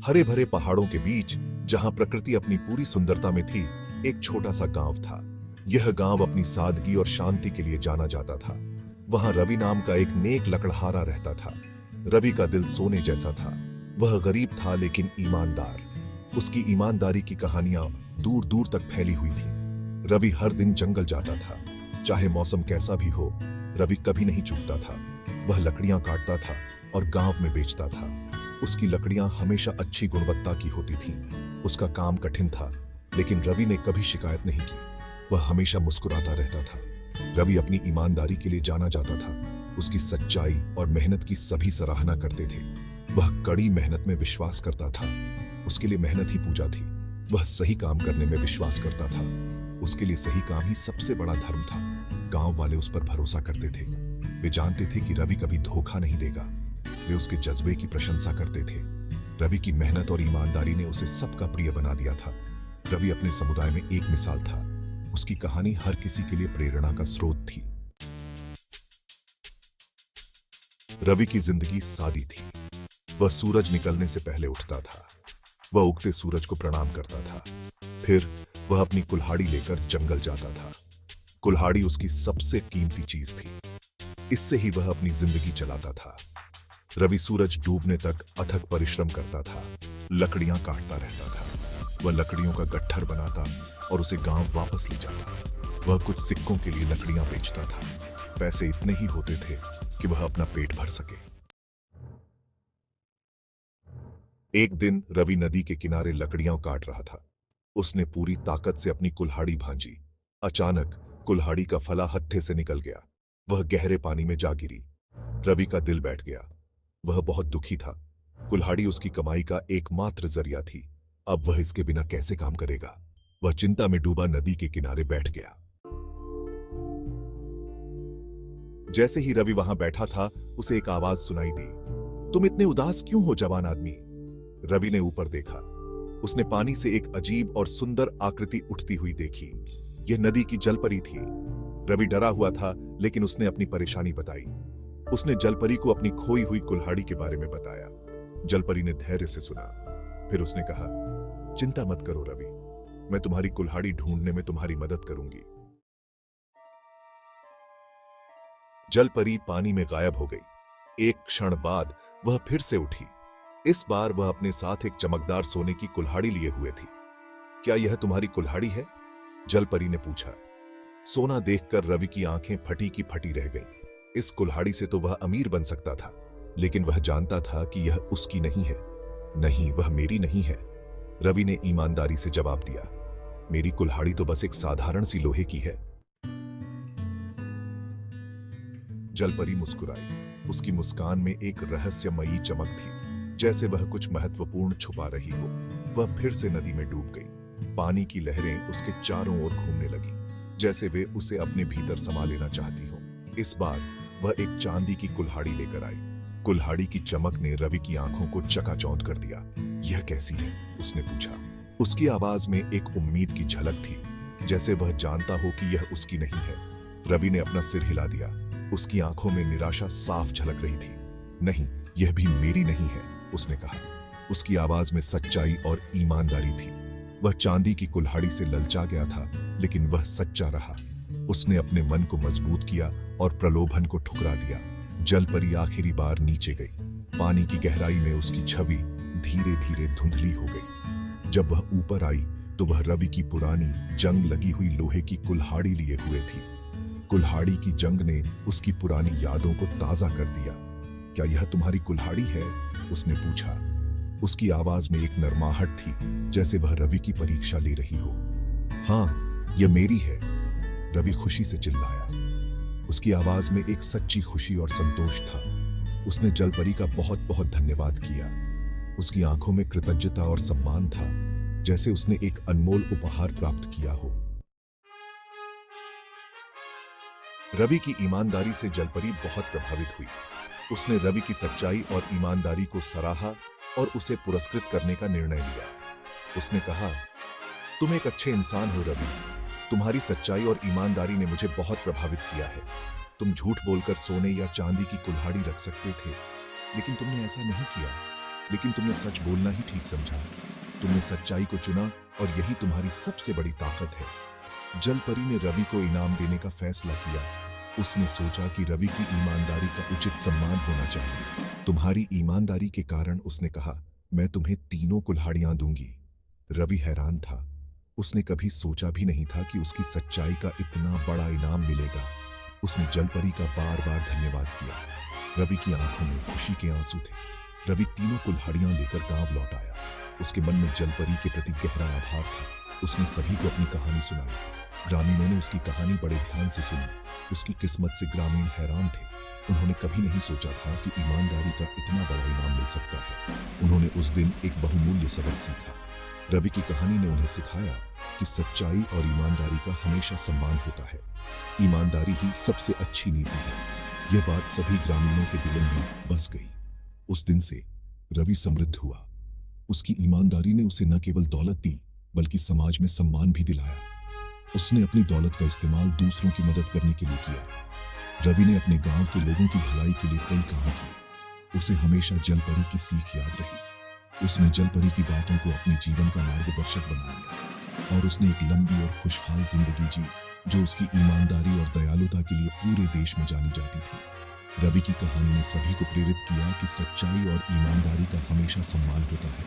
हरे भरे पहाड़ों के बीच, जहां प्रकृति अपनी पूरी सुंदरता में थी, एक छोटा सा गांव था। यह गांव अपनी सादगी और शांति के लिए जाना जाता था। वहां रवि नाम का एक नेक लकड़हारा रहता था। रवि का दिल सोने जैसा था। वह गरीब था लेकिन ईमानदार। उसकी ईमानदारी की कहानियां दूर दूर तक फैली हुई थी। रवि हर दिन जंगल जाता था। चाहे मौसम कैसा भी हो, रवि कभी नहीं चूकता था। वह लकड़ियां काटता था और गांव में बेचता था। उसकी लकड़ियां हमेशा अच्छी गुणवत्ता की होती थीं। उसका काम कठिन था, लेकिन रवि ने कभी शिकायत नहीं की। वह हमेशा मुस्कुराता रहता था। रवि अपनी ईमानदारी के लिए जाना जाता था। उसकी सच्चाई और मेहनत की सभी सराहना करते थे। वह कड़ी मेहनत में विश्वास करता था। उसके लिए मेहनत ही पूजा थी। वह सही काम करने में विश्वास करता था। उसके लिए सही काम ही सबसे बड़ा धर्म था। गांव वाले उस पर भरोसा करते थे। वे जानते थे कि रवि कभी धोखा नहीं देगा। वे उसके जज्बे की प्रशंसा करते थे। रवि की मेहनत और ईमानदारी ने उसे सबका प्रिय बना दिया था। रवि अपने समुदाय में एक मिसाल था। उसकी कहानी हर किसी के लिए प्रेरणा का स्रोत थी। रवि की जिंदगी सादी थी। वह सूरज निकलने से पहले उठता था। वह उगते सूरज को प्रणाम करता था। फिर वह अपनी कुल्हाड़ी लेकर जंगल जाता था। कुल्हाड़ी उसकी सबसे कीमती चीज थी। इससे ही वह अपनी जिंदगी चलाता था। रवि सूरज डूबने तक अथक परिश्रम करता था। लकड़ियां काटता रहता था। वह लकड़ियों का गट्ठर बनाता और उसे गांव वापस ले जाता। वह कुछ सिक्कों के लिए लकड़ियां बेचता था। पैसे इतने ही होते थे कि वह अपना पेट भर सके। एक दिन रवि नदी के किनारे लकड़ियां काट रहा था। उसने पूरी ताकत से अपनी कुल्हाड़ी भांजी। अचानक कुल्हाड़ी का फला हत्थे से निकल गया। वह गहरे पानी में जा गिरी। रवि का दिल बैठ गया। वह बहुत दुखी था। कुल्हाड़ी उसकी कमाई का एकमात्र जरिया थी। अब वह इसके बिना कैसे काम करेगा? वह चिंता में डूबा नदी के किनारे बैठ गया। जैसे ही रवि वहां बैठा था, उसे एक आवाज सुनाई दी। तुम इतने उदास क्यों हो जवान आदमी? रवि ने ऊपर देखा। उसने पानी से एक अजीब और सुंदर आकृति उठती हुई देखी। यह नदी की जलपरी थी। रवि डरा हुआ था, लेकिन उसने अपनी परेशानी बताई। उसने जलपरी को अपनी खोई हुई कुल्हाड़ी के बारे में बताया। जलपरी ने धैर्य से सुना। फिर उसने कहा, चिंता मत करो रवि, मैं तुम्हारी कुल्हाड़ी ढूंढने में तुम्हारी मदद करूंगी। जलपरी पानी में गायब हो गई। एक क्षण बाद वह फिर से उठी। इस बार वह अपने साथ एक चमकदार सोने की कुल्हाड़ी लिए हुए थी। क्या यह तुम्हारी कुल्हाड़ी है? जलपरी ने पूछा। सोना देखकर रवि की आंखें फटी की फटी रह गईं। इस कुल्हाड़ी से तो वह अमीर बन सकता था, लेकिन वह जानता था कि यह उसकी नहीं है। नहीं, वह मेरी नहीं है। रवि ने ईमानदारी से जवाब दिया। मेरी कुल्हाड़ी तो बस एक साधारण सी लोहे की है। जलपरी मुस्कुराई। उसकी मुस्कान में एक रहस्यमयी चमक थी, जैसे वह कुछ महत्वपूर्ण छुपा रही हो। वह फिर से नदी में डूब गई। पानी की लहरें उसके चारों ओर घूमने लगी, जैसे वे उसे अपने भीतर समा लेना चाहती हो। इस बार वह एक चांदी की कुल्हाड़ी लेकर आई। कुल्हाड़ी की चमक ने रवि की आंखों को चकाचौंध कर दिया। यह कैसी है? उसने पूछा। उसकी आवाज में एक उम्मीद की झलक थी, जैसे वह जानता हो कि यह उसकी नहीं है। रवि ने अपना सिर हिला दिया। उसकी आंखों में निराशा साफ झलक रही थी। नहीं, यह भी मेरी नहीं है, उसने कहा। उसकी आवाज में सच्चाई और ईमानदारी थी। वह चांदी की कुल्हाड़ी से ललचा गया था, लेकिन वह सच्चा रहा। उसने अपने मन को मजबूत किया और प्रलोभन को ठुकरा दिया। जलपरी आखिरी बार नीचे गई। पानी की गहराई में उसकी छवि धीरे धीरे धुंधली हो गई। जब वह ऊपर आई तो वह रवि की पुरानी जंग लगी हुई लोहे की कुल्हाड़ी लिए हुए थी। कुल्हाड़ी की जंग ने उसकी पुरानी यादों को ताजा कर दिया। क्या यह तुम्हारी कुल्हाड़ी है? उसने पूछा। उसकी आवाज में एक नरमाहट थी, जैसे वह रवि की परीक्षा ले रही हो। हाँ, यह मेरी है, रवि खुशी से चिल्लाया। उसकी आवाज में एक सच्ची खुशी और संतोष था। उसने जलपरी का बहुत बहुत धन्यवाद किया। उसकी आंखों में कृतज्ञता और सम्मान था, जैसे उसने एक अनमोल उपहार प्राप्त किया हो। रवि की ईमानदारी से जलपरी बहुत प्रभावित हुई। उसने रवि की सच्चाई और ईमानदारी को सराहा और उसे पुरस्कृत करने का निर्णय लिया। उसने कहा, तुम एक अच्छे इंसान हो रवि। तुम्हारी सच्चाई और ईमानदारी ने मुझे बहुत प्रभावित किया है। तुम झूठ बोलकर सोने या चांदी की कुल्हाड़ी रख सकते थे, लेकिन तुमने ऐसा नहीं किया। लेकिन तुमने सच बोलना ही ठीक समझा। तुमने सच्चाई को चुना और यही तुम्हारी सबसे बड़ी ताकत है। जलपरी ने रवि को इनाम देने का फैसला किया। उसने सोचा कि रवि की ईमानदारी का उचित सम्मान होना चाहिए। तुम्हारी ईमानदारी के कारण उसने कहा, मैं तुम्हें 3 कुल्हाड़ियां दूंगी। रवि हैरान था। उसने कभी सोचा भी नहीं था कि उसकी सच्चाई का इतना बड़ा इनाम मिलेगा। उसने जलपरी का बार बार धन्यवाद किया। रवि की आंखों में खुशी के आंसू थे। रवि 3 कुल्हाड़ियां लेकर गांव लौट आया। उसके मन में जलपरी के प्रति गहरा आभार था। उसने सभी को अपनी कहानी सुनाई। ग्रामीणों ने उसकी कहानी बड़े ध्यान से सुनी। उसकी किस्मत से ग्रामीण हैरान थे। उन्होंने कभी नहीं सोचा था कि ईमानदारी का इतना बड़ा इनाम मिल सकता है। उन्होंने उस दिन एक बहुमूल्य सबक सीखा। रवि की कहानी ने उन्हें सिखाया कि सच्चाई और ईमानदारी का हमेशा सम्मान होता है। ईमानदारी ही सबसे अच्छी नीति है। यह बात सभी ग्रामीणों के दिलों में बस गई। उस दिन से रवि समृद्ध हुआ। उसकी ईमानदारी ने उसे न केवल दौलत दी, बल्कि समाज में सम्मान भी दिलाया। उसने अपनी दौलत का इस्तेमाल दूसरों की मदद करने के लिए किया। रवि ने अपने गांव के लोगों की भलाई के लिए कई काम किए। उसे हमेशा जलपरी की सीख याद रही। उसने जलपरी की बातों को अपने जीवन का मार्गदर्शक बना लिया और उसने एक लंबी और खुशहाल जिंदगी जी, जो उसकी ईमानदारी और दयालुता के लिए पूरे देश में जानी जाती थी। रवि की कहानी ने सभी को प्रेरित किया कि सच्चाई और ईमानदारी का हमेशा सम्मान होता है।